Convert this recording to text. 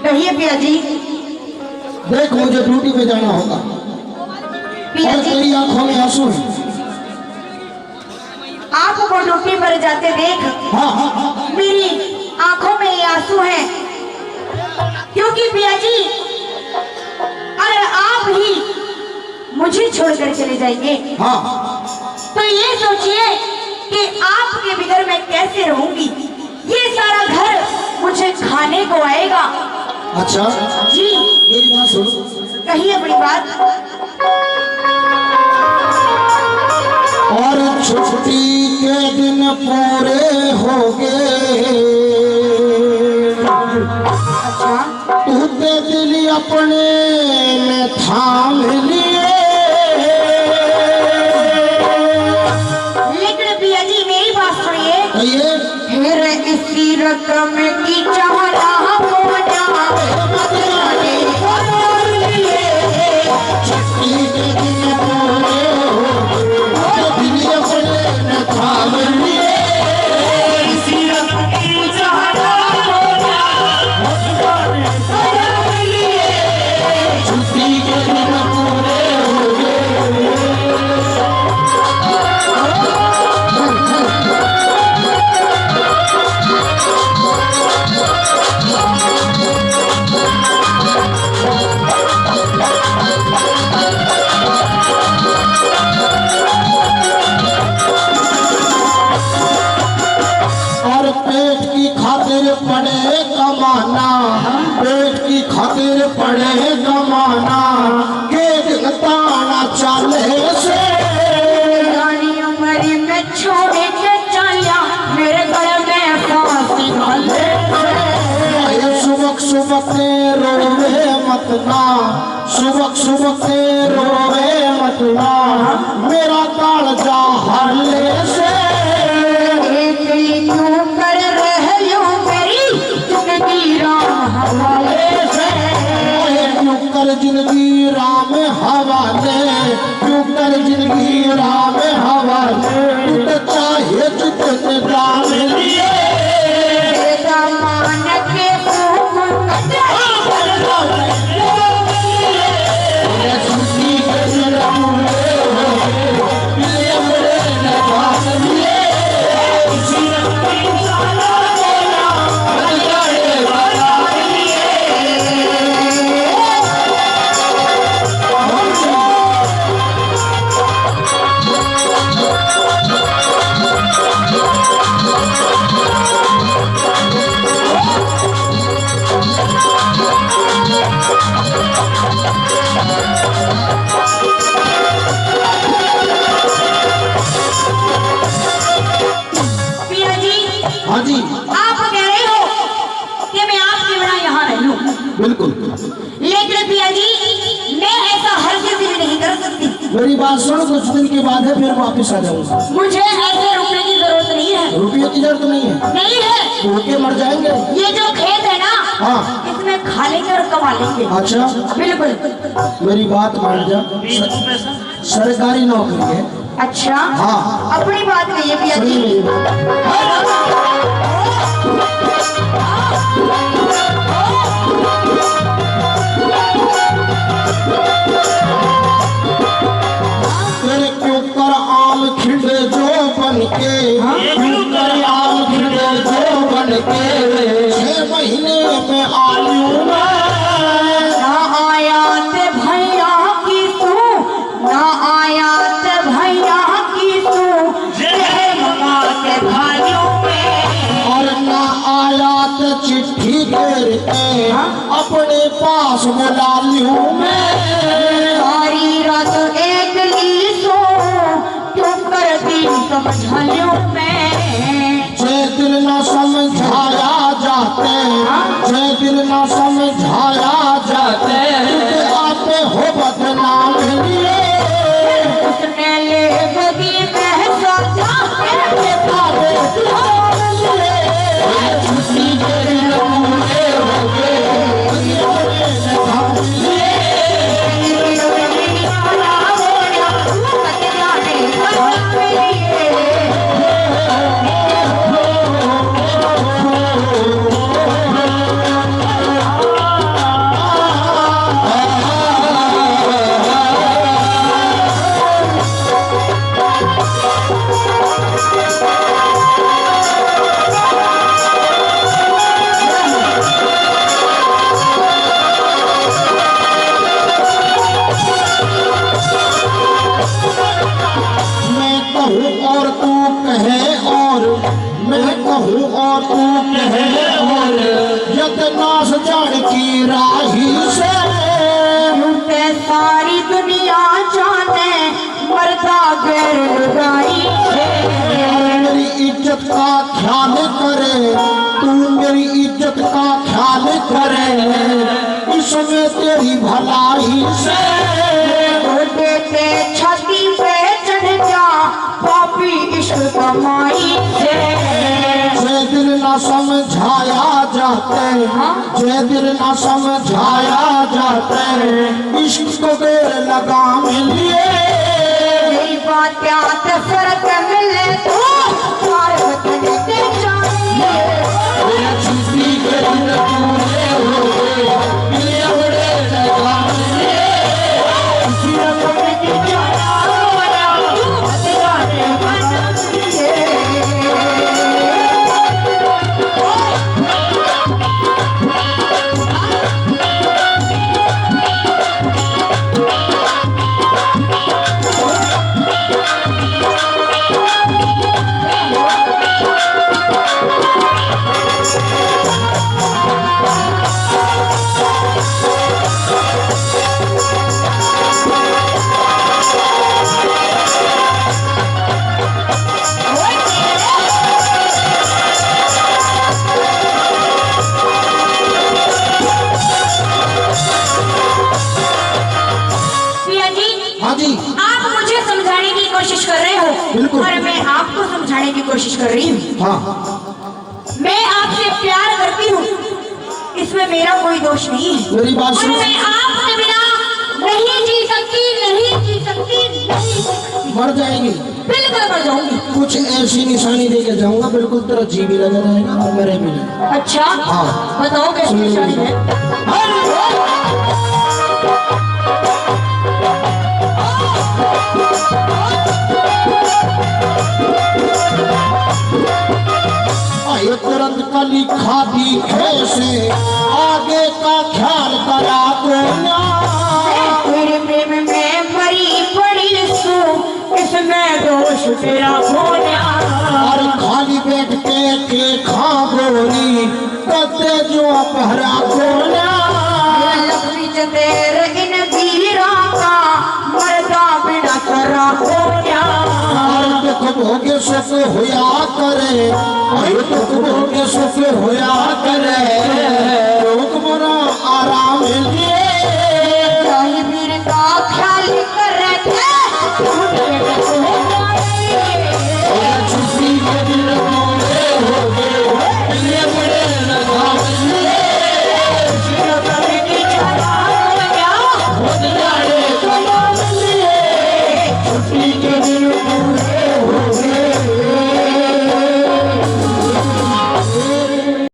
कहिए पिया जी। देख मुझे ड्यूटी पे जाना होगा और तेरी आंखों में आंसू है। आपको ड्यूटी पर जाते देख हाँ। मेरी आंखों में ये आंसू हैं, क्योंकि पिया जी अगर आप ही मुझे छोड़कर चले जाएंगे हाँ। तो ये सोचिए कि आपके बिगर मैं कैसे रहूंगी। ये सारा घर मुझे खाने को आएगा। अच्छा जी मेरी बात सुन। कहिए अपनी बात। और छुट्टी के दिन पूरे हो गए, अच्छा तू ते दिल अपने में थाम लिए। लेकिन पिया जी मेरी बात सुनिए। कहिए। फिर इसी रकम की चाहना छुट्टी के दिन पूरे हो गए, दिल अपने में थाम लिए। छुट्टी के दिन पूरे हो गए। और पेट की खातिर पड़े कमाना, पेट की खातिर पड़े कमाना, के दिन ताना चले से। पुरानी उम्र में छोड़ के चलिया मेरे गले में फांसी घाले। सुबह सुबह के रोवे मत ना, सुबह सुबह के रोवे मत ना, मेरा कालजा हरले से। क्यों कर रहे हो मेरी जिंदगी राम हवाले से। क्यों कर जिंदगी राम हवाले, क्यों कर जिंदगी राम हवाले, तू तो चाहे जितने दाम लिए। मान के छुट्टी के दिन पूरे हो गए, दिल अपने में थाम लिए। पिया जी। हाँ जी आप कह रहे हो कि मैं आपके बिना यहाँ रह लूं, बिल्कुल। लेकिन पिया जी मैं ऐसा हर किसी भी नहीं कर सकती। मेरी बात सुन, कुछ दिन के बाद है फिर वापस आ जाऊंगा। मुझे ऐसे रुकने की जरूरत नहीं है। रुपये की जरूरत नहीं है, नहीं है। भूखे मर जाएंगे। ये जो खेत है ना हाँ। इसमें खा लेंगे और कमा लेंगे। अच्छा बिल्कुल। मेरी बात मान जा, सरकारी नौकरी है। अच्छा हाँ। अपनी बात नहीं है पिया सुनिए जी। मेरी बात। तेरे क्यों कर आम खिले जो बन के, क्यों कर आम खिले जो बन के, 6 महीने में आलू में। ना आयात भैया की तू, ना आयात भैया की तू, मंगा के भाइयों में। और ना आयात चिट्ठी करके अपने पास बुला लूं मैं। सारी रात एक ली सो क्यों कर दी समझाइयों में। जे दिल न समझाया जाते, जे दिल न समझाया जाते, आते हो बदनाम लिए। उसने ले बगी में सोचा छुट्टी के दिन पूरे हो गए, की राही से झूठे सारी दुनिया जाने मरदा गैर लगाई से। मेरी इज्जत का ख्याल करे, तू मेरी इज्जत का ख्याल करे, इसमें तेरी भलाई से। देते छाती पे चढ़ जा पापी इश्क कमाई से। जे दिल न समझाया जाते, जे दिल न समझाया जाते, इश्क को गैर लगाम लिए। यही बात क्या फर्क मिले तो प्यार बदलने के चाहिए। बिल्कुल। और मैं आपको समझाने की कोशिश कर रही हूँ। हाँ, मैं आपसे प्यार करती हूँ, इसमें मेरा कोई दोष नहीं है। मेरी बात और सुनो। मैं आपसे बिना नहीं जी सकती, नहीं जी सकती, नहीं जी सकती। मर जाएगी, बिल्कुल मर जाऊंगी। कुछ ऐसी निशानी दे के जाऊंगा, बिल्कुल तेरा जी भी लगा रहेगा और मेरे भी नहीं। अच्छा हाँ। बताओ कैसी निशानी है। आए तुरंत कली खाती कैसे, आगे का ख्याल करा तो ना। तेरे प्रेम में मरी पड़ी सू, इसमें दोष तेरा होना। और खाली बैठ के खा गोरी करते जो पहरा गोना। लक्ष्मी तेरे इन वीरा का मरदा बिना करा होना। और दुख भोगे सुख होया करे, और दुख भोगे सुख होया